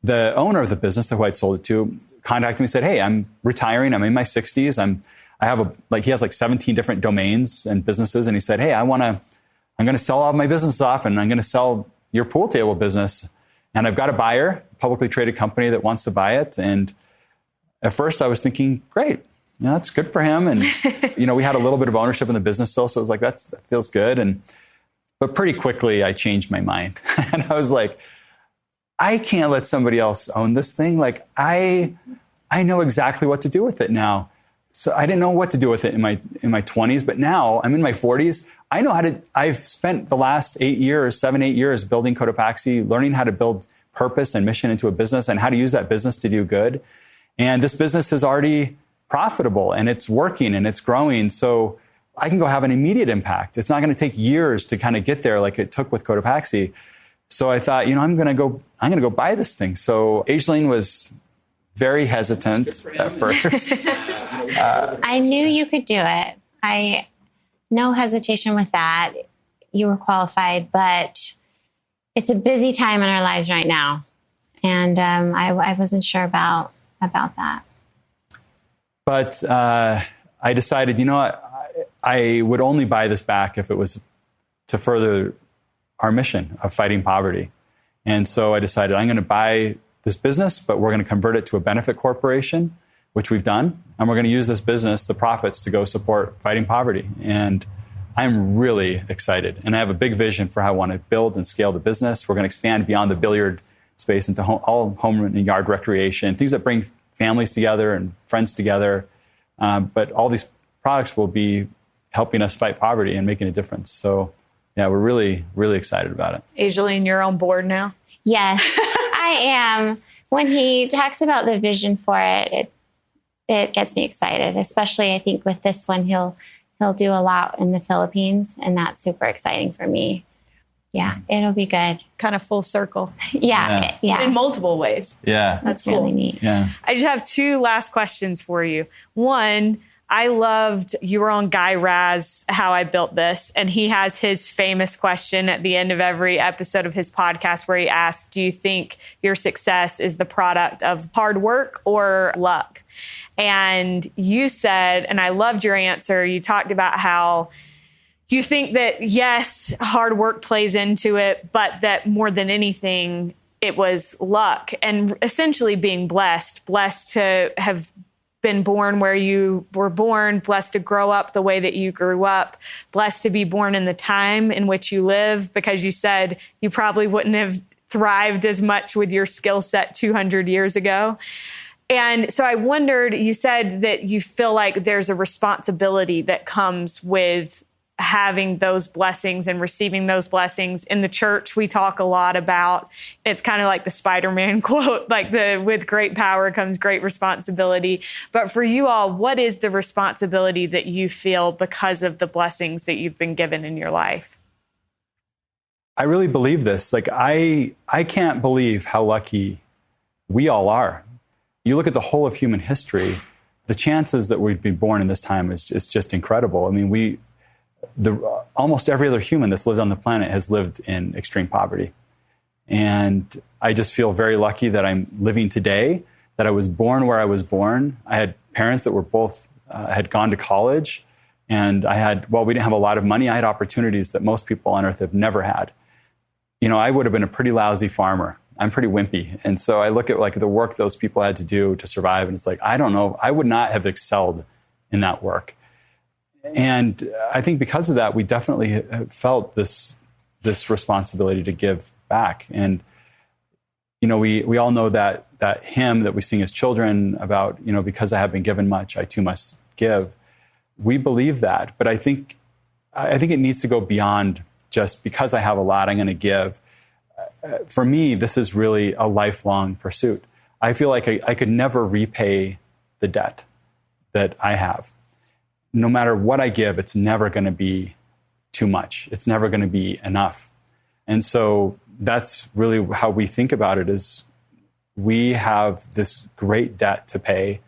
the owner of the business who I'd sold it to contacted me and said, "Hey, I'm retiring. I'm in my 60s. He has 17 different domains and businesses. And he said, "Hey, I'm going to sell all of my business off, and I'm going to sell your pool table business. And I've got a buyer, publicly traded company that wants to buy it." And at first I was thinking, great, that's good for him. And, we had a little bit of ownership in the business still. So it was that feels good. But pretty quickly I changed my mind. And I was like, I can't let somebody else own this thing. I know exactly what to do with it now. So I didn't know what to do with it in my 20s, but now I'm in my 40s. I know I've spent the last 8 years building Cotopaxi, learning how to build purpose and mission into a business and how to use that business to do good. And this business is already profitable and it's working and it's growing. So I can go have an immediate impact. It's not going to take years to kind of get there like it took with Cotopaxi. So I thought, I'm going to go buy this thing. So Asialene was very hesitant at first. I knew you could do it. No hesitation with that. You were qualified, but it's a busy time in our lives right now. And I wasn't sure about that. But I decided, I would only buy this back if it was to further our mission of fighting poverty. And so I decided I'm going to buy this business, but we're going to convert it to a benefit corporation, which we've done. And we're going to use this business, the profits, to go support fighting poverty. And I'm really excited. And I have a big vision for how I want to build and scale the business. We're going to expand beyond the billiard space into all home and yard recreation, things that bring families together and friends together. But all these products will be helping us fight poverty and making a difference. So, yeah, we're really, really excited about it. Asialene, you're on board now? Yes, I am. When he talks about the vision for it, it gets me excited, especially I think with this one, he'll do a lot in the Philippines, and that's super exciting for me. Yeah, it'll be good. Kind of full circle. Yeah. In multiple ways. Yeah. That's cool. Really neat. Yeah. I just have two last questions for you. One, I loved, you were on Guy Raz, How I Built This, and he has his famous question at the end of every episode of his podcast where he asks, do you think your success is the product of hard work or luck? And you said, and I loved your answer, you talked about how you think that, yes, hard work plays into it, but that more than anything, it was luck and essentially being blessed to have been born where you were born, blessed to grow up the way that you grew up, blessed to be born in the time in which you live, because you said you probably wouldn't have thrived as much with your skill set 200 years ago. And so I wondered, you said that you feel like there's a responsibility that comes with having those blessings and receiving those blessings. In the church, we talk a lot about, it's kind of like the Spider-Man quote, like with great power comes great responsibility. But for you all, what is the responsibility that you feel because of the blessings that you've been given in your life? I really believe this. Like, I can't believe how lucky we all are. You look at the whole of human history, the chances that we've been born in this time is just incredible. I mean, almost every other human that's lived on the planet has lived in extreme poverty. And I just feel very lucky that I'm living today, that I was born where I was born. I had parents that were both, had gone to college, and we didn't have a lot of money. I had opportunities that most people on earth have never had. You know, I would have been a pretty lousy farmer. I'm pretty wimpy. And so I look at like the work those people had to do to survive, and it's like, I don't know, I would not have excelled in that work. And I think because of that, we definitely felt this responsibility to give back. And, you know, we all know that hymn that we sing as children about, you know, because I have been given much, I too must give. We believe that. But I think it needs to go beyond just because I have a lot, I'm going to give. For me, this is really a lifelong pursuit. I feel like I could never repay the debt that I have. No matter what I give, it's never going to be too much. It's never going to be enough. And so that's really how we think about it, is we have this great debt to pay,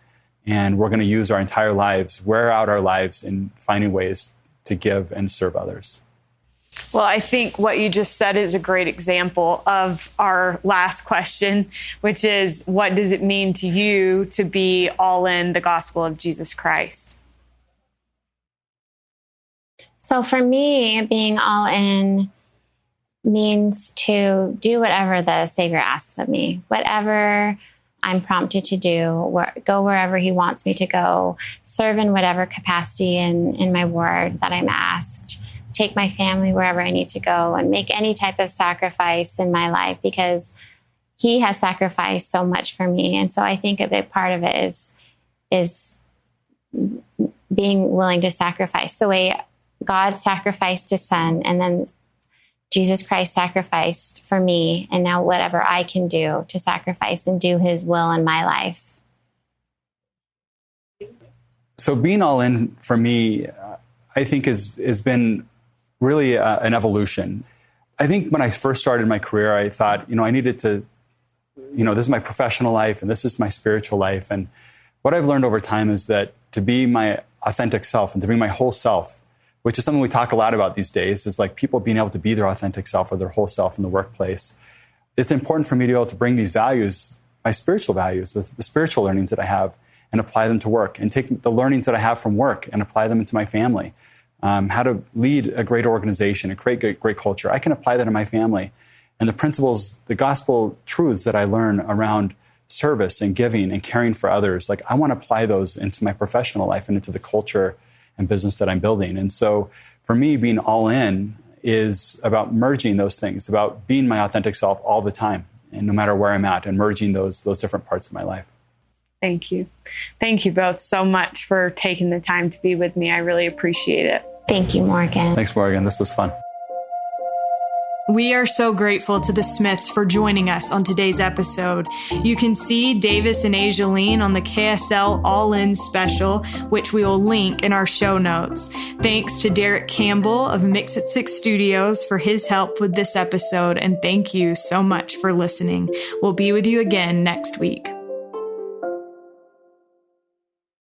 and we're going to use our entire lives, wear out our lives in finding ways to give and serve others. Well, I think what you just said is a great example of our last question, which is, what does it mean to you to be all in the gospel of Jesus Christ? So for me, being all in means to do whatever the Savior asks of me, whatever I'm prompted to do, go wherever he wants me to go, serve in whatever capacity in my ward that I'm asked, take my family wherever I need to go, and make any type of sacrifice in my life, because he has sacrificed so much for me. And so I think a big part of it is being willing to sacrifice the way God sacrificed his son, and then Jesus Christ sacrificed for me, and now whatever I can do to sacrifice and do his will in my life. So being all in for me, I think has been really an evolution. I think when I first started my career, I thought, I needed to, this is my professional life and this is my spiritual life. And what I've learned over time is that to be my authentic self and to be my whole self, which is something we talk a lot about these days, is like people being able to be their authentic self or their whole self in the workplace. It's important for me to be able to bring these values, my spiritual values, the spiritual learnings that I have, and apply them to work, and take the learnings that I have from work and apply them into my family. How to lead a great organization and create great culture. I can apply that in my family. And the principles, the gospel truths that I learn around service and giving and caring for others, like I want to apply those into my professional life and into the culture and business that I'm building. And so for me, being all in is about merging those things, about being my authentic self all the time, and no matter where I'm at, and merging those different parts of my life. Thank you. Thank you both so much for taking the time to be with me. I really appreciate it. Thank you, Morgan. Thanks, Morgan. This was fun. We are so grateful to the Smiths for joining us on today's episode. You can see Davis and Asialene on the KSL All In special, which we will link in our show notes. Thanks to Derek Campbell of Mix It 6 Studios for his help with this episode, and thank you so much for listening. We'll be with you again next week.